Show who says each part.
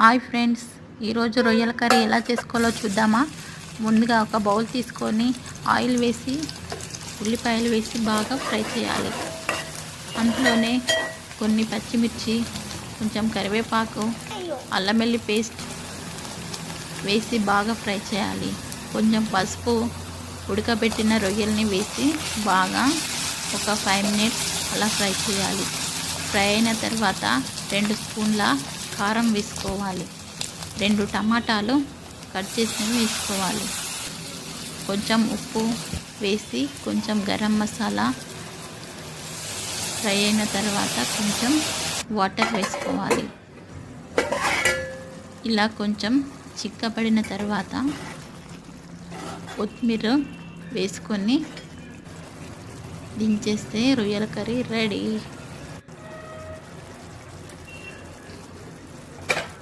Speaker 1: Hi friends, ఈరోజు రొయ్యల curry ఎలా చేసుకోవాలో చూద్దామా. ముందుగా ఒక బౌల్ తీసుకొని ఆయిల్ వేసి ఉల్లిపాయలు వేసి బాగా ఫ్రై చేయాలి. అందులోనే కొన్ని పచ్చిమిర్చి, కొంచెం కరివేపాకు, అల్లం వెల్లుల్లి పేస్ట్ వేసి బాగా ఫ్రై చేయాలి. కొంచెం పసుపు, ఉడకబెట్టిన రొయ్యల్ని వేసి బాగా ఒక 5 మినిట్స్ అలా ఫ్రై చేయాలి. ఫ్రై అయిన తర్వాత 2 స్పూన్ల కారం వేసుకోవాలి. 2 టమాటాలు కట్ చేసి వేసుకోవాలి. కొంచెం ఉప్పు వేసి కొంచెం గరం మసాలా, ఫ్రై అయిన తర్వాత కొంచెం వాటర్ వేసుకోవాలి. ఇలా కొంచెం చిక్కబడిన తర్వాత కొత్తిమీర వేసుకొని దించేస్తే రొయ్యల కర్రీ రెడీ.